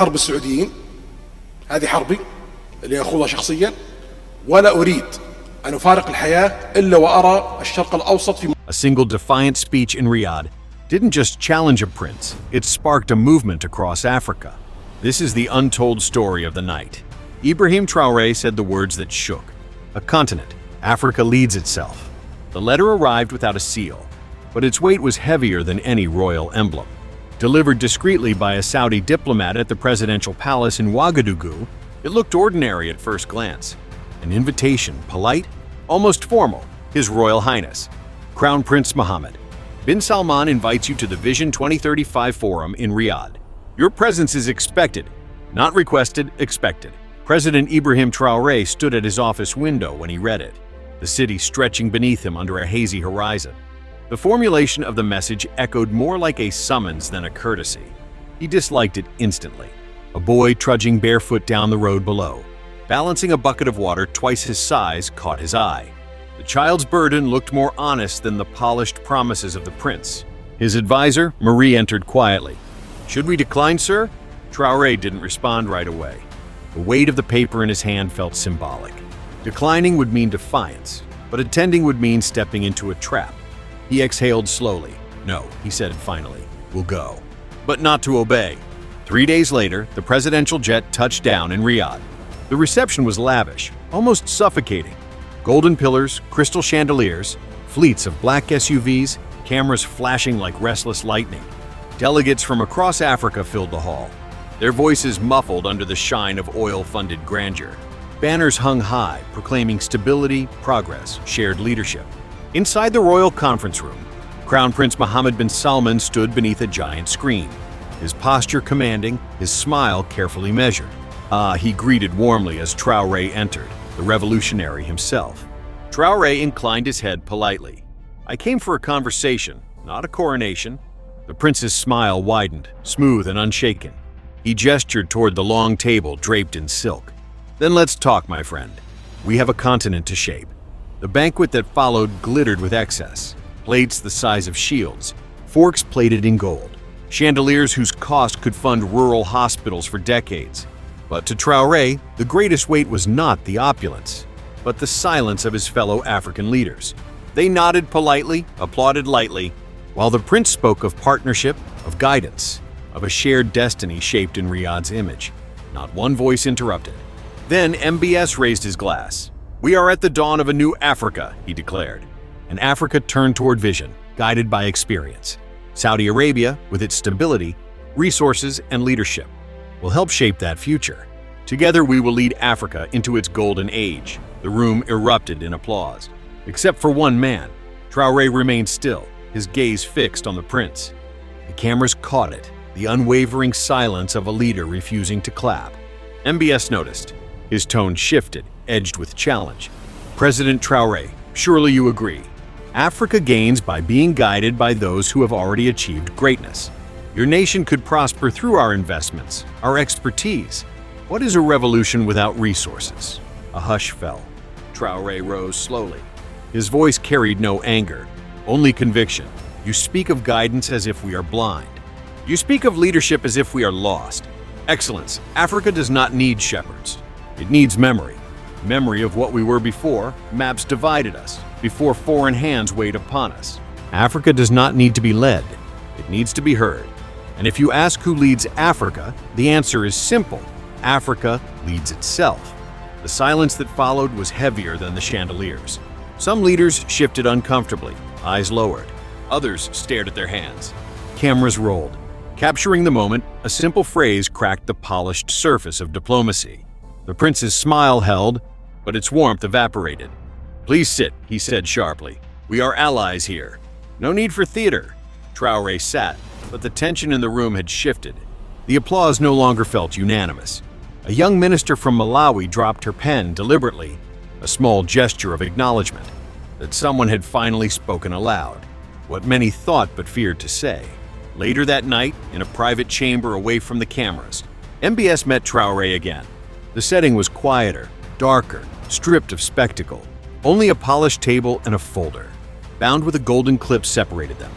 حرب السعوديين، هذه حربي اللي أخوضها شخصيا، ولا أريد أن أفارق الحياة إلا وأرى الشرق الأوسط في. A single defiant speech in Riyadh didn't just challenge a prince, it sparked a movement across Africa. This is the untold story of the night. Ibrahim Traoré said the words that shook. A continent, Africa leads itself. The letter arrived without a seal, but its weight was heavier than any royal emblem. Delivered discreetly by a Saudi diplomat at the presidential palace in Ouagadougou, it looked ordinary at first glance. An invitation, polite, almost formal, His Royal Highness, Crown Prince Mohammed bin Salman invites you to the Vision 2035 Forum in Riyadh. Your presence is expected, not requested, expected. President Ibrahim Traoré stood at his office window when he read it, the city stretching beneath him under a hazy horizon. The formulation of the message echoed more like a summons than a courtesy. He disliked it instantly. A boy trudging barefoot down the road below, balancing a bucket of water twice his size, caught his eye. The child's burden looked more honest than the polished promises of the prince. His advisor, Marie, entered quietly. "Should we decline, sir?" Traoré didn't respond right away. The weight of the paper in his hand felt symbolic. Declining would mean defiance, but attending would mean stepping into a trap. He exhaled slowly. "No," he said finally, "we'll go." But not to obey. 3 days later, the presidential jet touched down in Riyadh. The reception was lavish, almost suffocating. Golden pillars, crystal chandeliers, fleets of black SUVs, cameras flashing like restless lightning. Delegates from across Africa filled the hall, their voices muffled under the shine of oil-funded grandeur. Banners hung high, proclaiming stability, progress, shared leadership. Inside the royal conference room, Crown Prince Mohammed bin Salman stood beneath a giant screen, his posture commanding, his smile carefully measured. He greeted warmly as Traoré entered, the revolutionary himself. Traoré inclined his head politely. "I came for a conversation, not a coronation." The prince's smile widened, smooth and unshaken. He gestured toward the long table draped in silk. "Then let's talk, my friend. We have a continent to shape." The banquet that followed glittered with excess. Plates the size of shields, forks plated in gold, chandeliers whose cost could fund rural hospitals for decades. But to Traoré, the greatest weight was not the opulence, but the silence of his fellow African leaders. They nodded politely, applauded lightly, while the prince spoke of partnership, of guidance, of a shared destiny shaped in Riyadh's image. Not one voice interrupted. Then MBS raised his glass. "We are at the dawn of a new Africa," he declared. An Africa turned toward vision, guided by experience. Saudi Arabia, with its stability, resources, and leadership, will help shape that future. Together we will lead Africa into its golden age. The room erupted in applause. Except for one man. Traoré remained still, his gaze fixed on the prince. The cameras caught it, the unwavering silence of a leader refusing to clap. MBS noticed. His tone shifted, edged with challenge. "President Traoré, surely you agree. Africa gains by being guided by those who have already achieved greatness. Your nation could prosper through our investments, our expertise. What is a revolution without resources?" A hush fell. Traoré rose slowly. His voice carried no anger, only conviction. "You speak of guidance as if we are blind. You speak of leadership as if we are lost. Excellence, Africa does not need shepherds. It needs memory. Memory of what we were before maps divided us, before foreign hands weighed upon us. Africa does not need to be led. It needs to be heard. And if you ask who leads Africa, the answer is simple. Africa leads itself." The silence that followed was heavier than the chandeliers. Some leaders shifted uncomfortably, eyes lowered. Others stared at their hands. Cameras rolled. Capturing the moment, a simple phrase cracked the polished surface of diplomacy. The prince's smile held, but its warmth evaporated. "Please sit," he said sharply. "We are allies here. No need for theater." Traoré sat, but the tension in the room had shifted. The applause no longer felt unanimous. A young minister from Malawi dropped her pen deliberately, a small gesture of acknowledgement that someone had finally spoken aloud, what many thought but feared to say. Later that night, in a private chamber away from the cameras, MBS met Traoré again. The setting was quieter, darker, stripped of spectacle. Only a polished table and a folder, bound with a golden clip, separated them.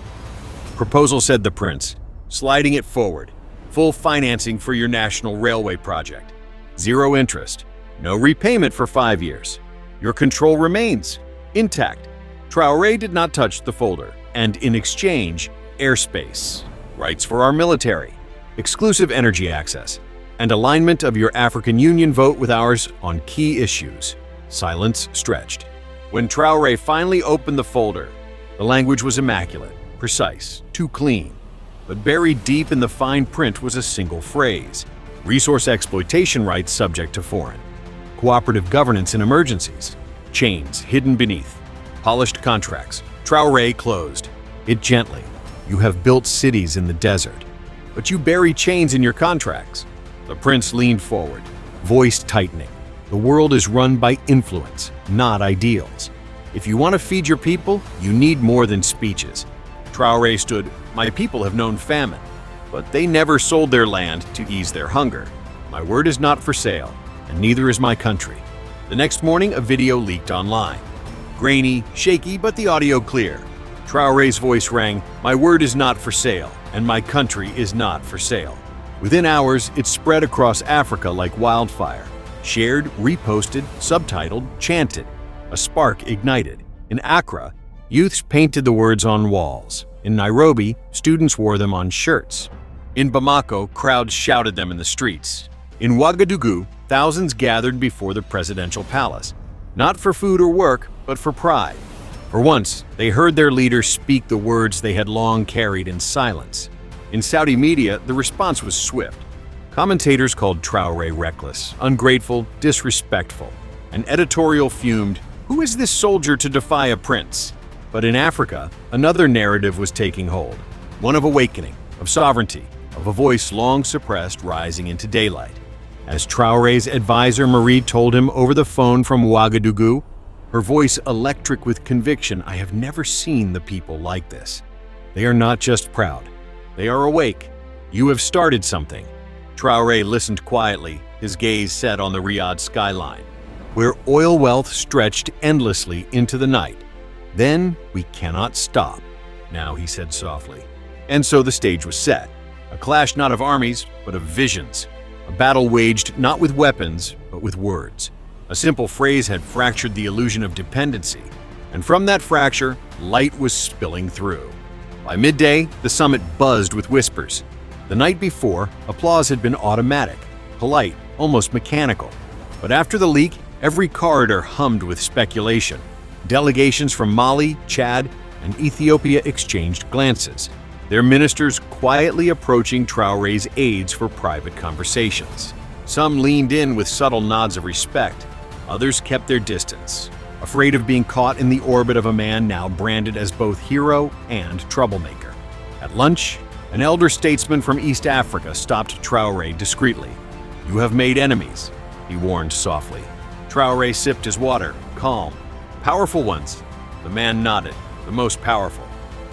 "Proposal," said the prince, sliding it forward. full financing for your national railway project. Zero interest. No repayment for 5 years. Your control remains intact. Traoré did not touch the folder, and in exchange, airspace, rights for our military, exclusive energy access, and alignment of your African Union vote with ours on key issues. Silence stretched. When Traoré finally opened the folder, the language was immaculate, precise, too clean. But buried deep in the fine print was a single phrase: resource exploitation rights subject to foreign, cooperative governance in emergencies, chains hidden beneath, polished contracts. Traoré closed it gently. You have built cities in the desert, but you bury chains in your contracts. The prince leaned forward, voice tightening. The world is run by influence, not ideals. If you want to feed your people, you need more than speeches. Traoré stood. My people have known famine, but they never sold their land to ease their hunger. My word is not for sale, and neither is my country. The next morning, a video leaked online. Grainy, shaky, but the audio clear. Traoré's voice rang, my word is not for sale, and my country is not for sale. Within hours, it spread across Africa like wildfire. Shared, reposted, subtitled, chanted. A spark ignited. In Accra, youths painted the words on walls. In Nairobi, students wore them on shirts. In Bamako, crowds shouted them in the streets. In Ouagadougou, thousands gathered before the presidential palace, not for food or work, but for pride. For once, they heard their leader speak the words they had long carried in silence. In Saudi media, the response was swift. Commentators called Traoré reckless, ungrateful, disrespectful. An editorial fumed, who is this soldier to defy a prince? But in Africa, another narrative was taking hold. One of awakening, of sovereignty, of a voice long suppressed rising into daylight. As Traoré's advisor Marie told him over the phone from Ouagadougou, her voice electric with conviction, I have never seen the people like this. They are not just proud. They are awake. You have started something. Traoré listened quietly, his gaze set on the Riyadh skyline, where oil wealth stretched endlessly into the night. Then we cannot stop, now he said softly. And so the stage was set. A clash not of armies, but of visions. A battle waged not with weapons, but with words. A simple phrase had fractured the illusion of dependency, and from that fracture, light was spilling through. By midday, the summit buzzed with whispers. The night before, applause had been automatic, polite, almost mechanical. But after the leak, every corridor hummed with speculation. Delegations from Mali, Chad, and Ethiopia exchanged glances, their ministers quietly approaching Traoré's aides for private conversations. Some leaned in with subtle nods of respect. Others kept their distance, afraid of being caught in the orbit of a man now branded as both hero and troublemaker. At lunch, an elder statesman from East Africa stopped Traoré discreetly. You have made enemies, he warned softly. Traoré sipped his water, calm. Powerful ones. The man nodded, the most powerful.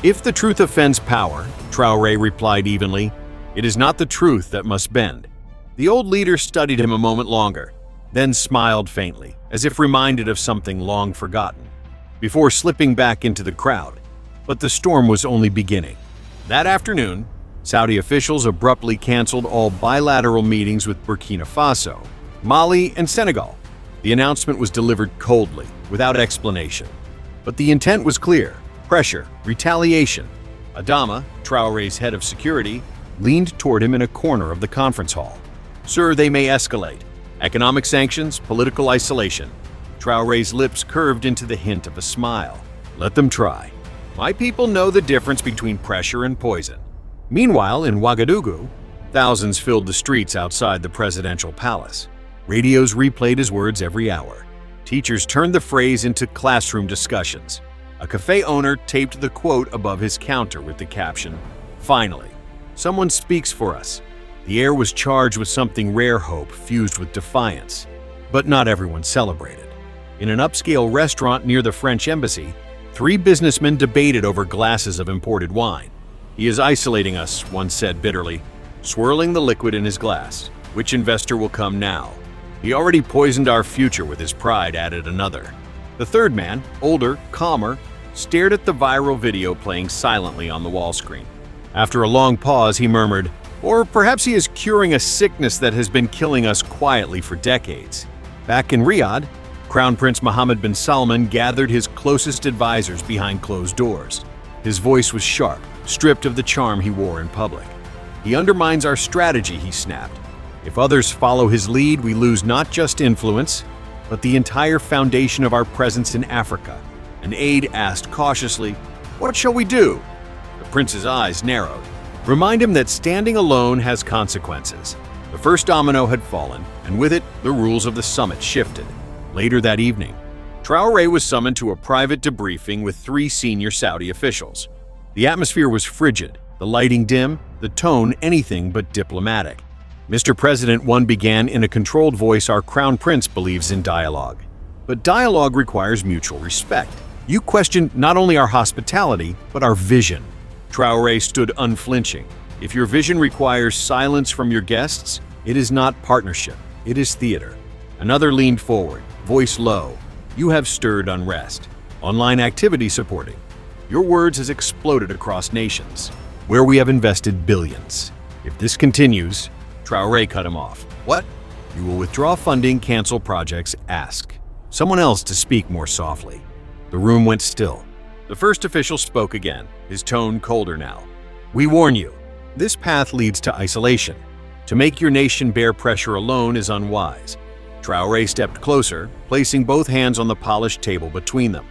If the truth offends power, Traoré replied evenly, it is not the truth that must bend. The old leader studied him a moment longer, then smiled faintly, as if reminded of something long forgotten, before slipping back into the crowd. But the storm was only beginning. That afternoon, Saudi officials abruptly canceled all bilateral meetings with Burkina Faso, Mali, and Senegal. The announcement was delivered coldly, without explanation. But the intent was clear: pressure, retaliation. Adama, Traoré's head of security, leaned toward him in a corner of the conference hall. Sir, they may escalate. Economic sanctions, political isolation. Traoré's lips curved into the hint of a smile. Let them try. My people know the difference between pressure and poison. Meanwhile, in Ouagadougou, thousands filled the streets outside the presidential palace. Radios replayed his words every hour. Teachers turned the phrase into classroom discussions. A cafe owner taped the quote above his counter with the caption, Finally, someone speaks for us. The air was charged with something rare hope fused with defiance. But not everyone celebrated. In an upscale restaurant near the French embassy, 3 businessmen debated over glasses of imported wine. He is isolating us, one said bitterly, swirling the liquid in his glass. Which investor will come now? He already poisoned our future with his pride, added another. The third man, older, calmer, stared at the viral video playing silently on the wall screen. After a long pause, he murmured, Or perhaps he is curing a sickness that has been killing us quietly for decades. Back in Riyadh, Crown Prince Mohammed bin Salman gathered his closest advisors behind closed doors. His voice was sharp, stripped of the charm he wore in public. "He undermines our strategy," he snapped. "If others follow his lead, we lose not just influence, but the entire foundation of our presence in Africa." An aide asked cautiously, "What shall we do?" The prince's eyes narrowed. "Remind him that standing alone has consequences." The first domino had fallen, and with it, the rules of the summit shifted. Later that evening, Traore was summoned to a private debriefing with 3 senior Saudi officials. The atmosphere was frigid, the lighting dim, the tone anything but diplomatic. "Mr. President," one began in a controlled voice, "our crown prince believes in dialogue. But dialogue requires mutual respect. You question not only our hospitality, but our vision." Traore stood unflinching. "If your vision requires silence from your guests, it is not partnership, it is theater." Another leaned forward, voice low. "You have stirred unrest. Online activity supporting. Your words has exploded across nations, where we have invested billions. If this continues..." Traore cut him off. "What? You will withdraw funding, cancel projects, ask someone else to speak more softly." The room went still. The first official spoke again, his tone colder now. "We warn you, this path leads to isolation. To make your nation bear pressure alone is unwise." Traore stepped closer, placing both hands on the polished table between them.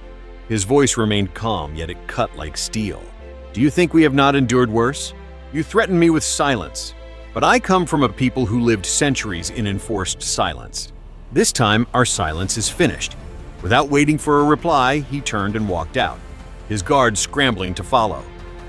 His voice remained calm, yet it cut like steel. "Do you think we have not endured worse? You threaten me with silence. But I come from a people who lived centuries in enforced silence. This time, our silence is finished." Without waiting for a reply, he turned and walked out, his guards scrambling to follow.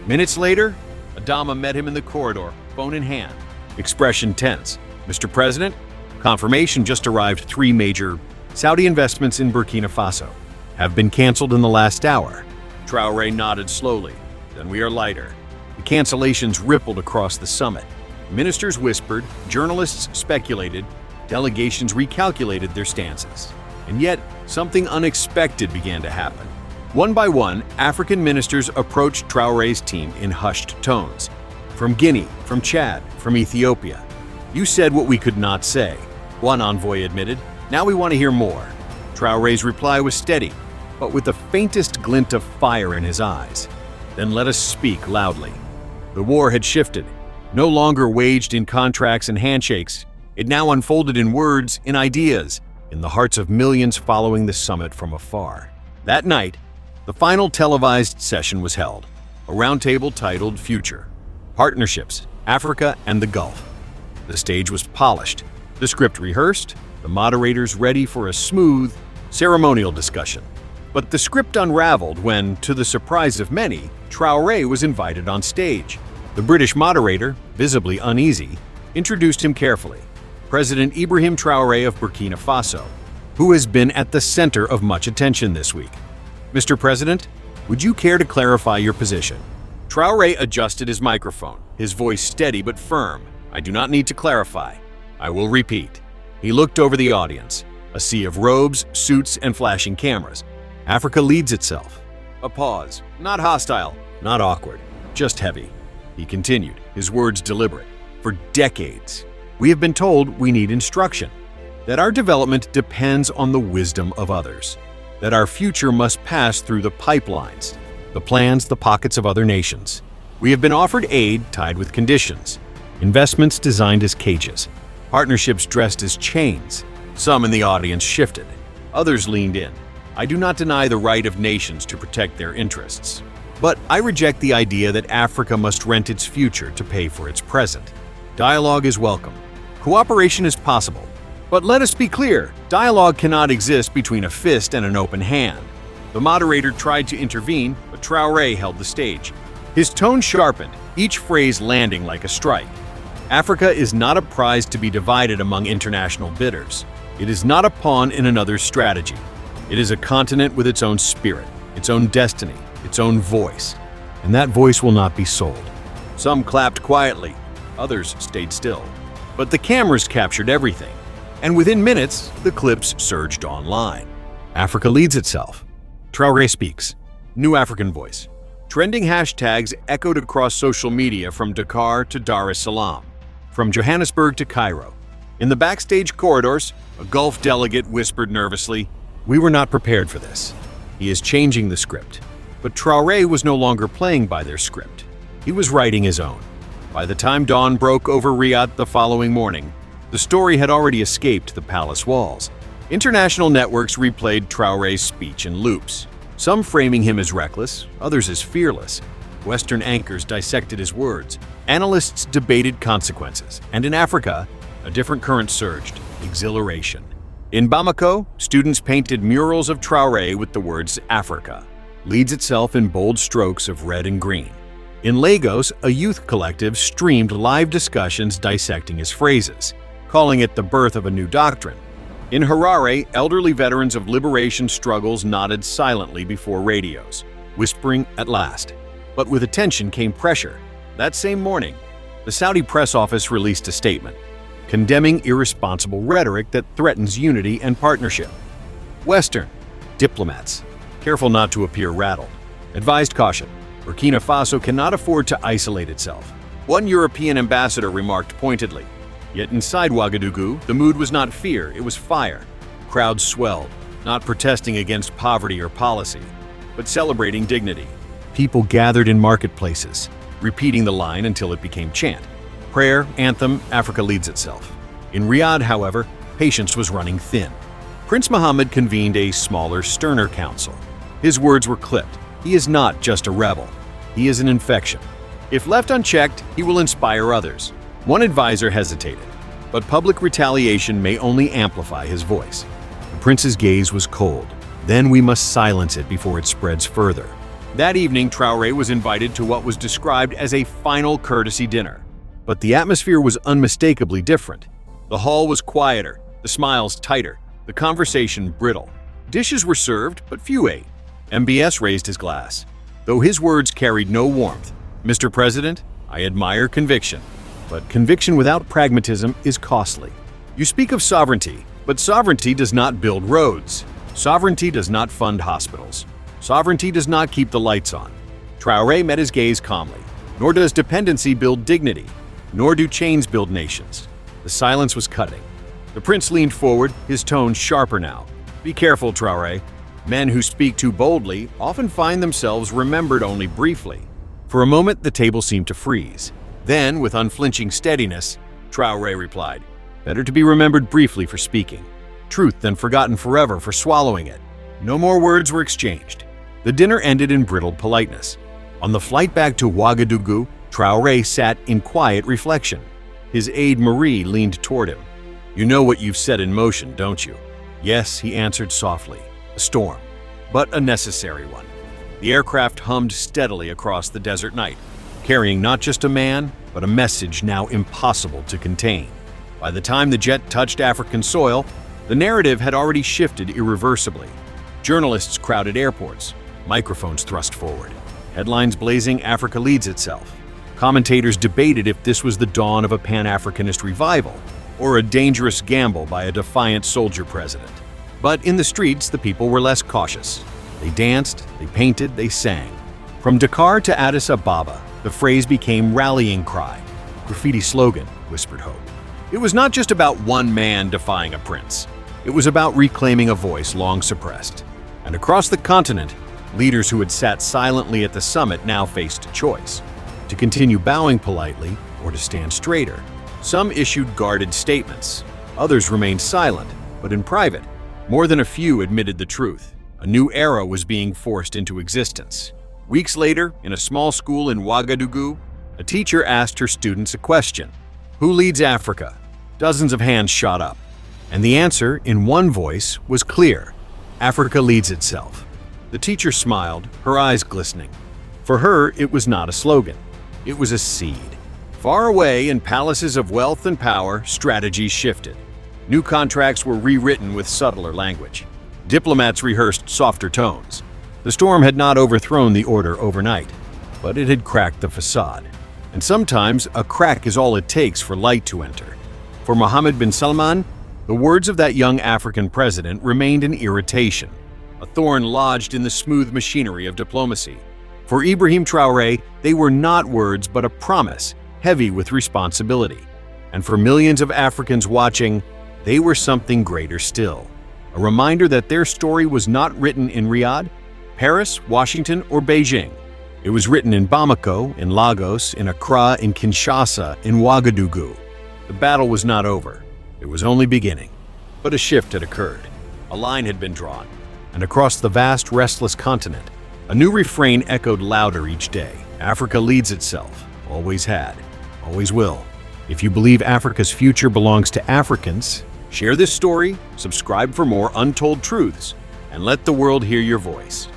Minutes later, Adama met him in the corridor, phone in hand, expression tense. "Mr. President, confirmation just arrived. 3 major Saudi investments in Burkina Faso have been canceled in the last hour." Traore nodded slowly. "Then we are lighter." The cancellations rippled across the summit. Ministers whispered, journalists speculated, delegations recalculated their stances. And yet, something unexpected began to happen. One by one, African ministers approached Traore's team in hushed tones. From Guinea, from Chad, from Ethiopia. "You said what we could not say," one envoy admitted. "Now we want to hear more." Traore's reply was steady, but with the faintest glint of fire in his eyes. "Then let us speak loudly." The war had shifted, no longer waged in contracts and handshakes. It now unfolded in words, in ideas, in the hearts of millions following the summit from afar. That night, the final televised session was held, a roundtable titled Future, Partnerships, Africa and the Gulf. The stage was polished, the script rehearsed, the moderators ready for a smooth, ceremonial discussion. But the script unraveled when, to the surprise of many, Traore was invited on stage. The British moderator, visibly uneasy, introduced him carefully. President Ibrahim Traoré of Burkina Faso, who has been at the center of much attention this week. "Mr. President, would you care to clarify your position?" Traoré adjusted his microphone, his voice steady but firm. "I do not need to clarify. I will repeat." He looked over the audience, a sea of robes, suits, and flashing cameras. Africa leads itself. A pause, not hostile, not awkward, just heavy. He continued, his words deliberate. "For decades, we have been told we need instruction, that our development depends on the wisdom of others, that our future must pass through the pipelines, the plans, the pockets of other nations. We have been offered aid tied with conditions, investments designed as cages, partnerships dressed as chains." Some in the audience shifted. Others leaned in. "I do not deny the right of nations to protect their interests. But I reject the idea that Africa must rent its future to pay for its present. Dialogue is welcome. Cooperation is possible. But let us be clear, dialogue cannot exist between a fist and an open hand." The moderator tried to intervene, but Traoré held the stage. His tone sharpened, each phrase landing like a strike. "Africa is not a prize to be divided among international bidders. It is not a pawn in another's strategy. It is a continent with its own spirit, its own destiny, its own voice. And that voice will not be sold." Some clapped quietly, others stayed still. But the cameras captured everything, and within minutes, the clips surged online. Africa leads itself. Traoré speaks. New African voice. Trending hashtags echoed across social media from Dakar to Dar es Salaam. from Johannesburg to Cairo. In the backstage corridors, a Gulf delegate whispered nervously, "We were not prepared for this. He is changing the script." But Traoré was no longer playing by their script. He was writing his own. By the time dawn broke over Riyadh the following morning, the story had already escaped the palace walls. International networks replayed Traoré's speech in loops, some framing him as reckless, others as fearless. Western anchors dissected his words. Analysts debated consequences. And in Africa, a different current surged: exhilaration. In Bamako, students painted murals of Traoré with the words "Africa," leads itself in bold strokes of red and green. In Lagos, a youth collective streamed live discussions dissecting his phrases, calling it the birth of a new doctrine. In Harare, elderly veterans of liberation struggles nodded silently before radios, whispering "at last." But with attention came pressure. That same morning, the Saudi press office released a statement, condemning irresponsible rhetoric that threatens unity and partnership. Western diplomats, careful not to appear rattled, advised caution. Burkina Faso cannot afford to isolate itself. One European ambassador remarked pointedly. Yet inside Ouagadougou, the mood was not fear, it was fire. Crowds swelled, not protesting against poverty or policy, but celebrating dignity. People gathered in marketplaces, repeating the line until it became chant. Prayer, anthem, Africa leads itself. In Riyadh, however, patience was running thin. Prince Mohammed convened a smaller, sterner council. His words were clipped. He is not just a rebel. He is an infection. If left unchecked, he will inspire others. One advisor hesitated, but public retaliation may only amplify his voice. The prince's gaze was cold. Then we must silence it before it spreads further. That evening, Traoré was invited to what was described as a final courtesy dinner. But the atmosphere was unmistakably different. The hall was quieter, the smiles tighter, the conversation brittle. Dishes were served, but few ate. MBS raised his glass. Though his words carried no warmth, "Mr. President, I admire conviction. But conviction without pragmatism is costly. You speak of sovereignty, but sovereignty does not build roads. Sovereignty does not fund hospitals. Sovereignty does not keep the lights on." Traoré met his gaze calmly. Nor does dependency build dignity, nor do chains build nations. The silence was cutting. The prince leaned forward, his tone sharper now. "Be careful, Traoré. Men who speak too boldly often find themselves remembered only briefly." For a moment, the table seemed to freeze. Then, with unflinching steadiness, Traoré replied, "Better to be remembered briefly for speaking. Truth than forgotten forever for swallowing it." No more words were exchanged. The dinner ended in brittle politeness. On the flight back to Ouagadougou, Traoré sat in quiet reflection. His aide Marie leaned toward him. "You know what you've set in motion, don't you?" "Yes," he answered softly. "A storm, but a necessary one." The aircraft hummed steadily across the desert night, carrying not just a man, but a message now impossible to contain. By the time the jet touched African soil, the narrative had already shifted irreversibly. Journalists crowded airports, microphones thrust forward, headlines blazing "Africa leads itself." Commentators debated if this was the dawn of a Pan-Africanist revival or a dangerous gamble by a defiant soldier president. But in the streets, the people were less cautious. They danced, they painted, they sang. From Dakar to Addis Ababa, the phrase became rallying cry. "Graffiti slogan," whispered hope. It was not just about one man defying a prince. It was about reclaiming a voice long suppressed. And across the continent, leaders who had sat silently at the summit now faced a choice: to continue bowing politely or to stand straighter. Some issued guarded statements. Others remained silent, but in private. More than a few admitted the truth. A new era was being forced into existence. Weeks later, in a small school in Ouagadougou, a teacher asked her students a question: "Who leads Africa?" Dozens of hands shot up. And the answer, in one voice, was clear: "Africa leads itself." The teacher smiled, her eyes glistening. For her, it was not a slogan. It was a seed. Far away in palaces of wealth and power, strategies shifted. New contracts were rewritten with subtler language. Diplomats rehearsed softer tones. The storm had not overthrown the order overnight, but it had cracked the facade. And sometimes a crack is all it takes for light to enter. For Mohammed bin Salman, the words of that young African president remained an irritation, a thorn lodged in the smooth machinery of diplomacy. For Ibrahim Traoré, they were not words but a promise, heavy with responsibility. And for millions of Africans watching, they were something greater still. A reminder that their story was not written in Riyadh, Paris, Washington, or Beijing. It was written in Bamako, in Lagos, in Accra, in Kinshasa, in Ouagadougou. The battle was not over. It was only beginning. But a shift had occurred. A line had been drawn. And across the vast, restless continent, a new refrain echoed louder each day. Africa leads itself. Always had. Always will. If you believe Africa's future belongs to Africans, share this story, subscribe for more untold truths, and let the world hear your voice.